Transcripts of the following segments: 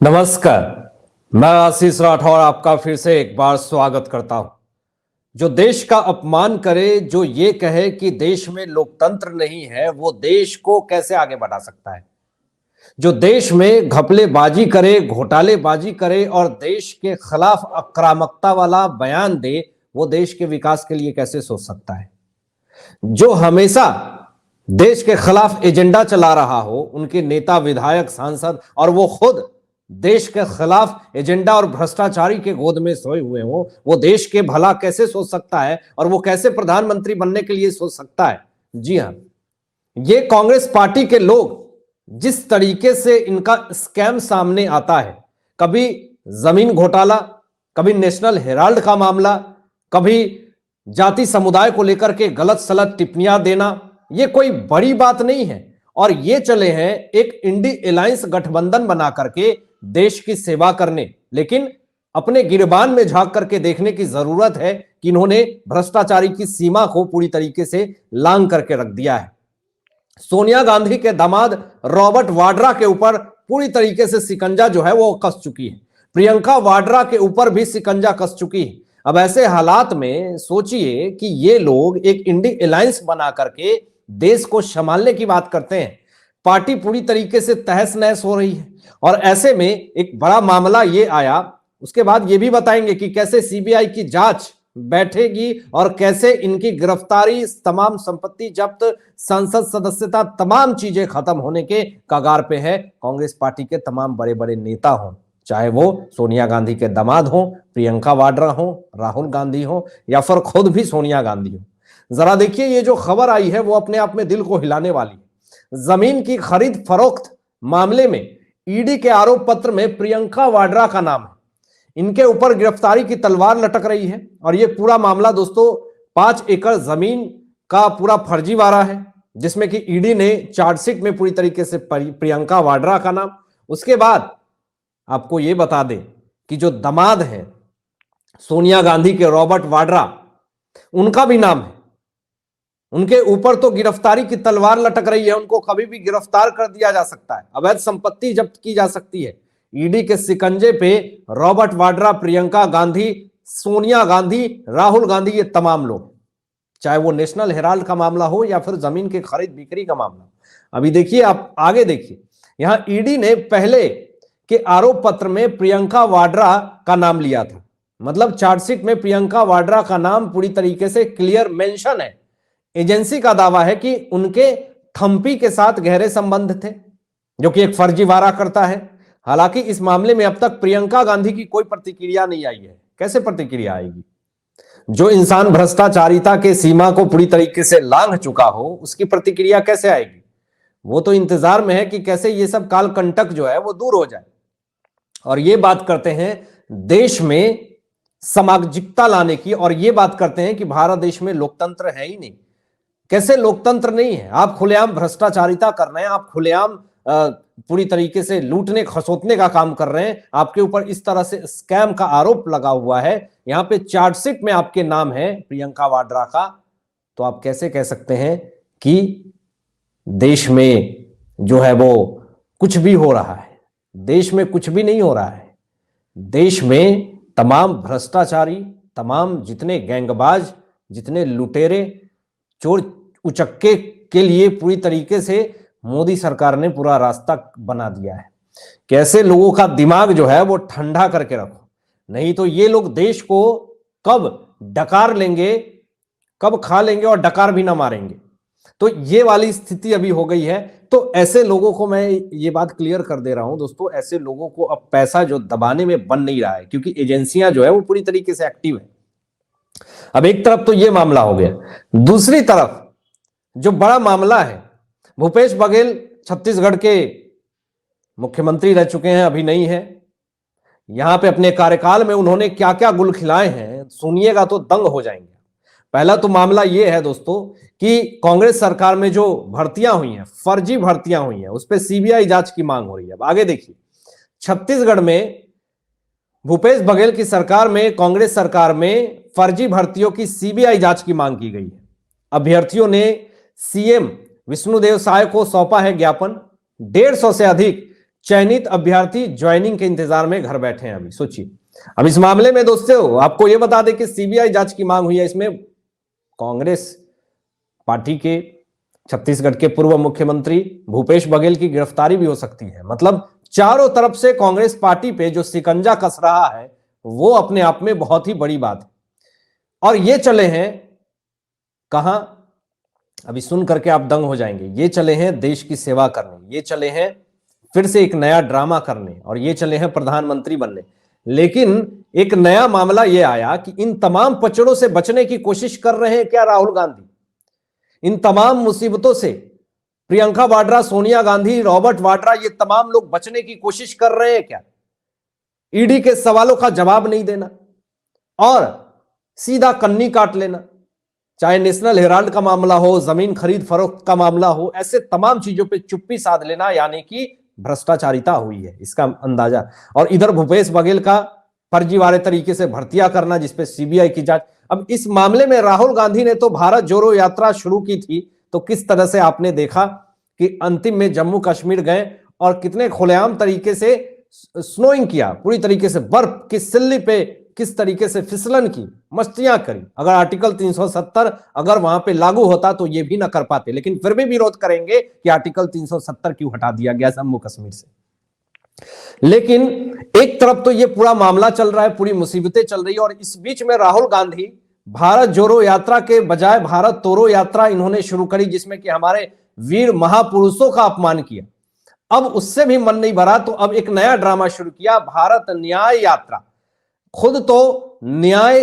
नमस्कार। मैं आशीष राठौर आपका फिर से एक बार स्वागत करता हूं। जो देश का अपमान करे, जो ये कहे कि देश में लोकतंत्र नहीं है, वो देश को कैसे आगे बढ़ा सकता है? जो देश में घपलेबाजी करे, घोटालेबाजी करे और देश के खिलाफ आक्रामकता वाला बयान दे, वो देश के विकास के लिए कैसे सोच सकता है? जो हमेशा देश के खिलाफ एजेंडा चला रहा हो, उनके नेता, विधायक, सांसद, और वो खुद देश के खिलाफ एजेंडा और भ्रष्टाचारी के गोद में सोए हुए हो, वो देश के भला कैसे सोच सकता है? और वो कैसे प्रधानमंत्री बनने के लिए सोच सकता है? जी हां, ये कांग्रेस पार्टी के लोग जिस तरीके से इनका स्कैम सामने आता है, कभी जमीन घोटाला, कभी नेशनल हेराल्ड का मामला, कभी जाति समुदाय को लेकर के गलत सलत टिप्पणियां देना, ये कोई बड़ी बात नहीं है। और ये चले हैं एक इंडी अलायंस गठबंधन बना करके देश की सेवा करने, लेकिन अपने गिरबान में झांक करके देखने की जरूरत है कि इन्होंने भ्रष्टाचारी की सीमा को पूरी तरीके से लांघ करके रख दिया है। सोनिया गांधी के दामाद रॉबर्ट वाड्रा के ऊपर पूरी तरीके से शिकंजा जो है वो कस चुकी है। प्रियंका वाड्रा के ऊपर भी शिकंजा कस चुकी है। अब ऐसे हालात में सोचिए कि ये लोग एक इंडी अलायंस बना करके देश को संभालने की बात करते हैं। पार्टी पूरी तरीके से तहस नहस हो रही है और ऐसे में एक बड़ा मामला ये आया। उसके बाद ये भी बताएंगे कि कैसे सीबीआई की जांच बैठेगी और कैसे इनकी गिरफ्तारी, तमाम संपत्ति जब्त, संसद सदस्यता, तमाम चीजें खत्म होने के कगार पे है। कांग्रेस पार्टी के तमाम बड़े बड़े नेता हों, चाहे वो सोनिया गांधी के दामाद हो, प्रियंका वाड्रा हो, राहुल गांधी हो, या फिर खुद भी सोनिया गांधी हो। जरा देखिए, ये जो खबर आई है वो अपने आप में दिल को हिलाने वाली है। जमीन की खरीद फरोख्त मामले में ईडी के आरोप पत्र में प्रियंका वाड्रा का नाम है। इनके ऊपर गिरफ्तारी की तलवार लटक रही है और ये पूरा मामला दोस्तों 5 एकड़ जमीन का पूरा फर्जीवाड़ा है, जिसमें कि ईडी ने चार्जशीट में पूरी तरीके से प्रियंका वाड्रा का नाम। उसके बाद आपको ये बता दें कि जो दामाद है सोनिया गांधी के, रॉबर्ट वाड्रा, उनका भी नाम है। उनके ऊपर तो गिरफ्तारी की तलवार लटक रही है। उनको कभी भी गिरफ्तार कर दिया जा सकता है, अवैध संपत्ति जब्त की जा सकती है। ईडी के शिकंजे पे रॉबर्ट वाड्रा, प्रियंका गांधी, सोनिया गांधी, राहुल गांधी, ये तमाम लोग, चाहे वो नेशनल हेराल्ड का मामला हो या फिर जमीन के खरीद बिक्री का मामला। अभी देखिए, आप आगे देखिए, यहां ईडी ने पहले के आरोप पत्र में प्रियंका वाड्रा का नाम लिया था। मतलब चार्जशीट में प्रियंका वाड्रा का नाम पूरी तरीके से क्लियर मेंशन है। एजेंसी का दावा है कि उनके थम्पी के साथ गहरे संबंध थे, जो कि एक फर्जीवाड़ा करता है। हालांकि इस मामले में अब तक प्रियंका गांधी की कोई प्रतिक्रिया नहीं आई है। कैसे प्रतिक्रिया आएगी? जो इंसान भ्रष्टाचारिता के सीमा को पूरी तरीके से लांघ चुका हो, उसकी प्रतिक्रिया कैसे आएगी? वो तो इंतजार में है कि कैसे ये सब काल कंटक जो है वो दूर हो जाए। और ये बात करते हैं देश में सामाजिकता लाने की, और ये बात करते हैं कि भारत देश में लोकतंत्र है ही नहीं। कैसे लोकतंत्र नहीं है? आप खुलेआम भ्रष्टाचारिता कर रहे हैं, आप खुलेआम पूरी तरीके से लूटने खसोटने का काम कर रहे हैं। आपके ऊपर इस तरह से स्कैम का आरोप लगा हुआ है, यहां पे चार्जशीट में आपके नाम है प्रियंका वाड्रा का। तो आप कैसे कह सकते हैं कि देश में जो है वो कुछ भी हो रहा है? देश में कुछ भी नहीं हो रहा है। देश में तमाम भ्रष्टाचारी, तमाम जितने गैंगबाज, जितने लुटेरे, चोर उचक्के के लिए पूरी तरीके से मोदी सरकार ने पूरा रास्ता बना दिया है। कैसे लोगों का दिमाग जो है वो ठंडा करके रखो, नहीं तो ये लोग देश को कब डकार लेंगे, कब खा लेंगे और डकार भी ना मारेंगे। तो ये वाली स्थिति अभी हो गई है। तो ऐसे लोगों को मैं ये बात क्लियर कर दे रहा हूं दोस्तों, ऐसे लोगों को अब पैसा जो दबाने में बन नहीं रहा है, क्योंकि एजेंसियां जो है वो पूरी तरीके से एक्टिव है। अब एक तरफ तो ये मामला हो गया, दूसरी तरफ जो बड़ा मामला है, भूपेश बघेल छत्तीसगढ़ के मुख्यमंत्री रह चुके हैं, अभी नहीं है। यहां पे अपने कार्यकाल में उन्होंने क्या क्या गुल खिलाए हैं, सुनिएगा तो दंग हो जाएंगे। पहला तो मामला यह है दोस्तों कि कांग्रेस सरकार में जो भर्तियां हुई हैं, फर्जी भर्तियां हुई हैं, उस पर सीबीआई जांच की मांग हो रही है। अब आगे देखिए, छत्तीसगढ़ में भूपेश बघेल की सरकार में, कांग्रेस सरकार में फर्जी भर्तियों की सीबीआई जांच की मांग की गई है। अभ्यर्थियों ने सीएम विष्णुदेव साय को सौंपा है ज्ञापन। 150 से अधिक चयनित अभ्यर्थी ज्वाइनिंग के इंतजार में घर बैठे हैं। अभी सोचिए, अब इस मामले में दोस्तों आपको यह बता दें कि सीबीआई जांच की मांग हुई है। इसमें कांग्रेस पार्टी के छत्तीसगढ़ के पूर्व मुख्यमंत्री भूपेश बघेल की गिरफ्तारी भी हो सकती है। मतलब चारों तरफ से कांग्रेस पार्टी पे जो शिकंजा कस रहा है वो अपने आप में बहुत ही बड़ी बात है। और ये चले हैं कहां, अभी सुन करके आप दंग हो जाएंगे। ये चले हैं देश की सेवा करने, ये चले हैं फिर से एक नया ड्रामा करने, और ये चले हैं प्रधानमंत्री बनने। लेकिन एक नया मामला ये आया कि इन तमाम पचड़ों से बचने की कोशिश कर रहे हैं क्या राहुल गांधी? इन तमाम मुसीबतों से प्रियंका वाड्रा, सोनिया गांधी, रॉबर्ट वाड्रा, ये तमाम लोग बचने की कोशिश कर रहे हैं क्या? ईडी के सवालों का जवाब नहीं देना और सीधा कन्नी काट लेना, चाहे नेशनल हेराल्ड का मामला हो, जमीन खरीद फरोख्त का मामला हो, ऐसे तमाम चीजों पे चुप्पी साध लेना, यानी कि भ्रष्टाचारिता हुई है इसका अंदाजा। और इधर भूपेश बघेल का फर्जीवाड़े तरीके से भर्तियां करना जिसपे सीबीआई की जांच। अब इस मामले में राहुल गांधी ने तो भारत जोड़ो यात्रा शुरू की थी, तो किस तरह से आपने देखा कि अंतिम में जम्मू कश्मीर गए और कितने खुलेआम तरीके से स्नोइंग किया, पूरी तरीके से बर्फ की सिल्ली पे किस तरीके से फिसलन की, मस्तियां करी। अगर आर्टिकल 370 अगर वहां पे लागू होता तो ये भी ना कर पाते, लेकिन फिर भी विरोध करेंगे कि आर्टिकल 370 क्यों हटा दिया गया जम्मू कश्मीर से। लेकिन एक तरफ तो ये पूरा मामला चल रहा है, पूरी मुसीबतें चल रही है, और इस बीच में राहुल गांधी भारत जोड़ो यात्रा के बजाय भारत तोड़ो यात्रा इन्होंने शुरू करी, जिसमें कि हमारे वीर महापुरुषों का अपमान किया। अब उससे भी मन नहीं भरा तो अब एक नया ड्रामा शुरू किया, भारत न्याय यात्रा। खुद तो न्याय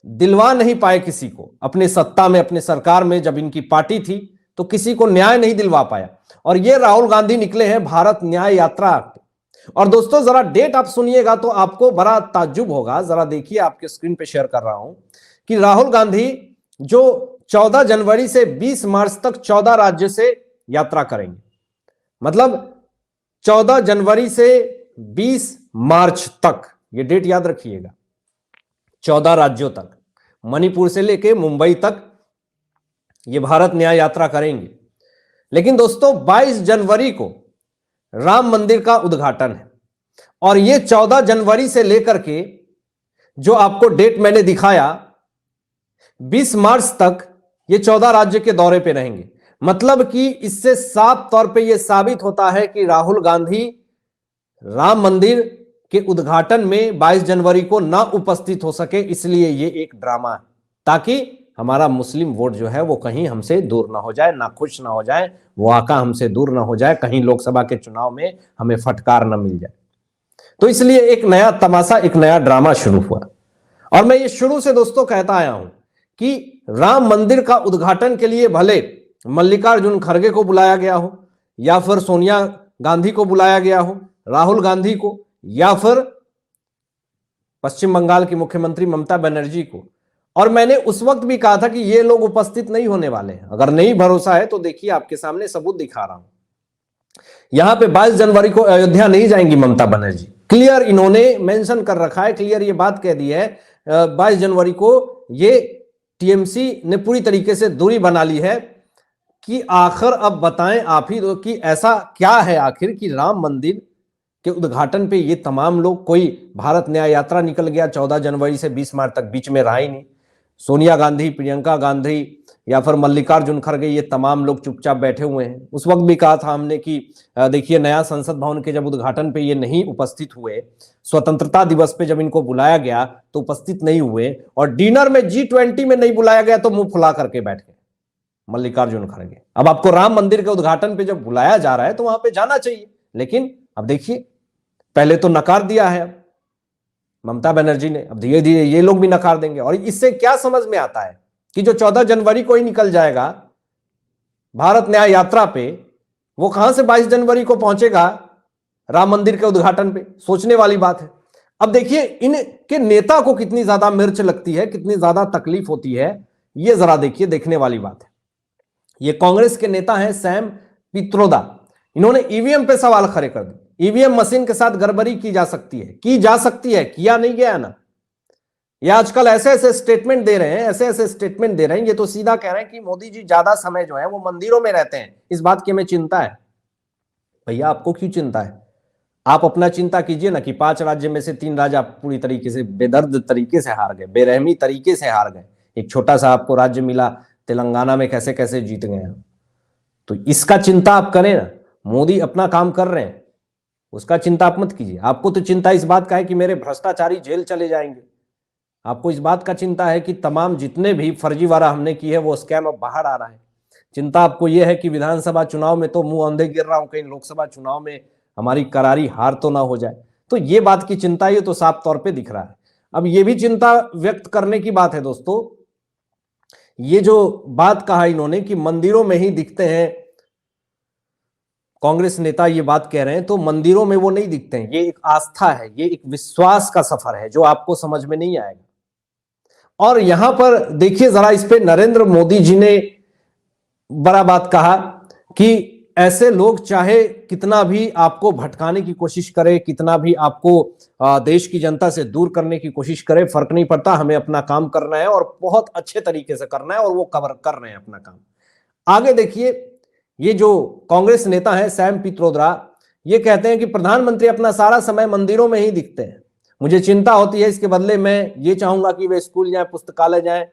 दिलवा नहीं पाए किसी को, अपने सत्ता में, अपने सरकार में जब इनकी पार्टी थी तो किसी को न्याय नहीं दिलवा पाया, और ये राहुल गांधी निकले हैं भारत न्याय यात्रा। और दोस्तों जरा डेट आप सुनिएगा तो आपको बड़ा ताज्जुब होगा। जरा देखिए, आपके स्क्रीन पे शेयर कर रहा हूं कि राहुल गांधी जो 14 जनवरी से 20 मार्च तक 14 राज्य से यात्रा करेंगे। मतलब 14 जनवरी से 20 मार्च तक, ये डेट याद रखिएगा, 14 राज्यों तक, मणिपुर से लेके मुंबई तक ये भारत न्याय यात्रा करेंगे। लेकिन दोस्तों 22 जनवरी को राम मंदिर का उद्घाटन है, और ये 14 जनवरी से लेकर के जो आपको डेट मैंने दिखाया 20 मार्च तक ये 14 राज्य के दौरे पे रहेंगे। मतलब कि इससे साफ तौर पे ये साबित होता है कि राहुल गांधी राम मंदिर के उद्घाटन में 22 जनवरी को ना उपस्थित हो सके, इसलिए ये एक ड्रामा है, ताकि हमारा मुस्लिम वोट जो है वो कहीं हमसे दूर ना हो जाए, ना खुश ना हो जाए, वो आका हमसे दूर ना हो जाए, कहीं लोकसभा के चुनाव में हमें फटकार ना मिल जाए। तो इसलिए एक नया तमाशा, एक नया ड्रामा शुरू हुआ। और मैं ये शुरू से दोस्तों कहता आया हूं कि राम मंदिर का उद्घाटन के लिए भले मल्लिकार्जुन खड़गे को बुलाया गया हो, या फिर सोनिया गांधी को बुलाया गया हो, राहुल गांधी को, या फिर पश्चिम बंगाल की मुख्यमंत्री ममता बनर्जी को, और मैंने उस वक्त भी कहा था कि ये लोग उपस्थित नहीं होने वाले हैं। अगर नहीं भरोसा है तो देखिए, आपके सामने सबूत दिखा रहा हूं। यहां पे 22 जनवरी को अयोध्या नहीं जाएंगी ममता बनर्जी, क्लियर इन्होंने मेंशन कर रखा है, क्लियर ये बात कह दी है 22 जनवरी को ये टीएमसी ने पूरी तरीके से दूरी बना ली है कि आखिर अब बताएं आप ही दो कि ऐसा क्या है आखिर कि राम मंदिर के उद्घाटन पे ये तमाम लोग, कोई भारत न्याय यात्रा निकल गया 14 जनवरी से 20 मार्च तक, बीच में रहा ही नहीं। सोनिया गांधी, प्रियंका गांधी या फिर मल्लिकार्जुन खड़गे, ये तमाम लोग चुपचाप बैठे हुए हैं। उस वक्त भी कहा था हमने कि देखिए, नया संसद भवन के जब उद्घाटन पे ये नहीं उपस्थित हुए, स्वतंत्रता दिवस पे जब इनको बुलाया गया तो उपस्थित नहीं हुए, और डिनर में G20 में नहीं बुलाया गया तो मुंह फुला करके बैठ गए मल्लिकार्जुन खड़गे। अब आपको राम मंदिर के उद्घाटन पे जब बुलाया जा रहा है तो वहां पे जाना चाहिए, लेकिन अब देखिए, पहले तो नकार दिया है अब ममता बनर्जी ने, अब धीरे धीरे ये लोग भी नकार देंगे। और इससे क्या समझ में आता है कि जो 14 जनवरी को ही निकल जाएगा भारत न्याय यात्रा पे, वो कहां से 22 जनवरी को पहुंचेगा राम मंदिर के उद्घाटन पे? सोचने वाली बात है। अब देखिए, इनके नेता को कितनी ज्यादा मिर्च लगती है, कितनी ज्यादा तकलीफ होती है, ये जरा देखिए, देखने वाली बात है। ये कांग्रेस के नेता हैं सैम पित्रोदा, इन्होंने ईवीएम पे सवाल खड़े कर दिए। ईवीएम मशीन के साथ गड़बड़ी की जा सकती है, किया नहीं गया ना। ये आजकल ऐसे ऐसे स्टेटमेंट दे रहे हैं, ऐसे ऐसे स्टेटमेंट दे रहे हैं, ये तो सीधा कह रहे हैं कि मोदी जी ज्यादा समय जो है वो मंदिरों में रहते हैं, इस बात की हमें चिंता है। भैया आपको क्यों चिंता है? आप अपना चिंता कीजिए ना कि 5 राज्य में से 3 राज्य आप पूरी तरीके से बेदर्द तरीके से हार गए, बेरहमी तरीके से हार गए। एक छोटा सा आपको राज्य मिला तेलंगाना में, कैसे कैसे जीत गए हम। तो इसका चिंता आप करें ना, मोदी अपना काम कर रहे हैं, उसका चिंता आप मत कीजिए। आपको तो चिंता इस बात का है कि मेरे भ्रष्टाचारी जेल चले जाएंगे, आपको इस बात का चिंता है कि तमाम जितने भी फर्जीवाड़ा हमने की है वो स्कैम अब बाहर आ रहा है। चिंता आपको यह है कि विधानसभा चुनाव में तो मुंह अंधे गिर रहा हूं, कहीं लोकसभा चुनाव में हमारी करारी हार तो ना हो जाए। तो ये बात की चिंता, ये तो साफ तौर पे दिख रहा है। अब ये भी चिंता व्यक्त करने की बात है दोस्तों, ये जो बात कहा इन्होंने कि मंदिरों में ही दिखते हैं, कांग्रेस नेता ये बात कह रहे हैं, तो मंदिरों में वो नहीं दिखते हैं। ये एक आस्था है, ये एक विश्वास का सफर है जो आपको समझ में नहीं आएगा। और यहां पर देखिए जरा, इस पे नरेंद्र मोदी जी ने बड़ा बात कहा कि ऐसे लोग चाहे कितना भी आपको भटकाने की कोशिश करे, कितना भी आपको देश की जनता से दूर करने की कोशिश करे, फर्क नहीं पड़ता, हमें अपना काम करना है और बहुत अच्छे तरीके से करना है, और वो कर रहे हैं अपना काम। आगे देखिए, ये जो कांग्रेस नेता है सैम पित्रोदा, ये कहते हैं कि प्रधानमंत्री अपना सारा समय मंदिरों में ही दिखते हैं, मुझे चिंता होती है, इसके बदले मैं ये चाहूंगा कि वे स्कूल जाएं, पुस्तकालय जाएं,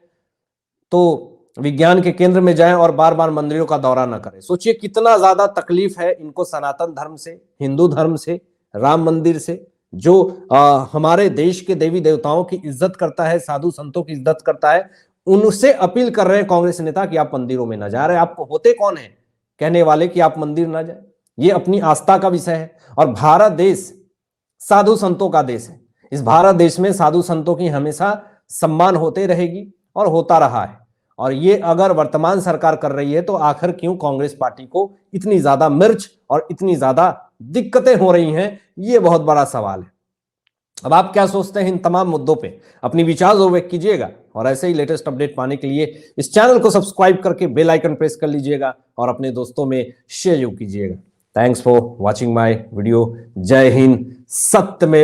तो विज्ञान के केंद्र में जाएं और बार बार मंदिरों का दौरा ना करें। सोचिए कितना ज्यादा तकलीफ है इनको सनातन धर्म से, हिंदू धर्म से, राम मंदिर से, जो हमारे देश के देवी देवताओं की इज्जत करता है, साधु संतों की इज्जत करता है। उनसे अपील कर रहे हैं कांग्रेस नेता कि आप मंदिरों में ना जा रहे। आपको होते कौन है कहने वाले कि आप मंदिर ना जाए? ये अपनी आस्था का विषय है। और भारत देश साधु संतों का देश है। इस भारत देश में साधु संतों की हमेशा सम्मान होते रहेगी और होता रहा है। और ये अगर वर्तमान सरकार कर रही है तो आखिर क्यों कांग्रेस पार्टी को इतनी ज्यादा मिर्च और इतनी ज्यादा दिक्कतें हो रही हैं, ये बहुत बड़ा सवाल है। अब आप क्या सोचते हैं इन तमाम मुद्दों पे? अपनी विचार जरूर व्यक्त कीजिएगा, और ऐसे ही लेटेस्ट अपडेट पाने के लिए इस चैनल को सब्सक्राइब करके बेल आइकन प्रेस कर लीजिएगा और अपने दोस्तों में शेयर कीजिएगा। Thanks for watching my video. जय हिंद, सत्य में